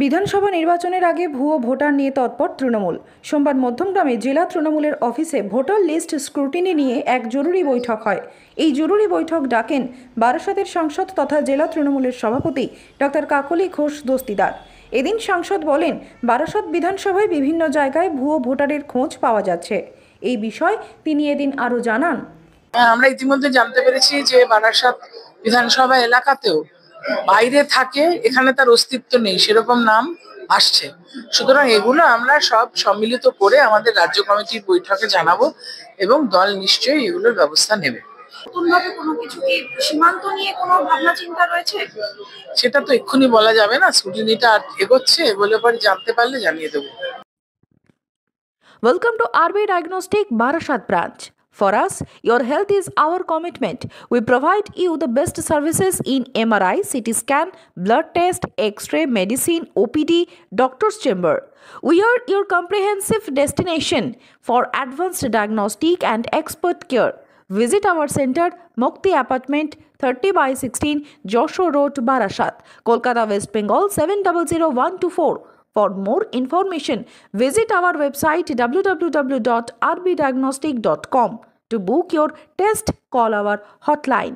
বিধানসভা নির্বাচনের আগে ভুয়ো ভোটার নিয়ে তৎপর তৃণমূল। সোমবার মধ্যমগ্রামে জেলা তৃণমূলের অফিসে ভোটার লিস্ট স্ক্রুটিনি নিয়ে এক জরুরি বৈঠক হয়। এই জরুরি বৈঠক ডাকেন বারাসতের সাংসদ তথা জেলা তৃণমূলের সভাপতি ডক্টর কাকলি ঘোষ দস্তিদার। এদিন সাংসদ বলেন, বারাসত বিধানসভায় বিভিন্ন জায়গায় ভুয়ো ভোটারের খোঁজ পাওয়া যাচ্ছে। এই বিষয় তিনি এদিন আরও জানান, আমরা ইতিমধ্যে জানতে পেরেছি যে বারাসত বিধানসভা এলাকাতেও বাইরে থাকে, এখানে তার অস্তিত্ব নেই সেরকম নাম আসছে। সুতরাং এগুলো আমরা সব সম্মিলিত করে আমাদের রাজ্য কমিটির বৈঠকে জানাবো এবং দল নিশ্চয়ই এগুলোর ব্যবস্থা নেবে। নতুনভাবে কোনো কিছু কি সীমান্ত নিয়ে কোনো ভাবনা চিন্তা রয়েছে? সেটা তো এক্ষুনি বলা যাবে না, স্ক্রুটিনিটা এগোচ্ছে, এগুলো পরে জানতে পারলে জানিয়ে দেবো। Welcome to RB Diagnostic Barasat branch. For us, your health is our commitment. We provide you the best services in MRI, CT scan, blood test, X-ray, medicine, OPD, doctor's chamber. We are your comprehensive destination for advanced diagnostic and expert care. Visit our center, Mukti Apartment, 30/16, Joshua Road, Barasat, Kolkata, West Bengal 700124. For more information, visit our website www.rbdiagnostic.com. To book your test, call our hotline.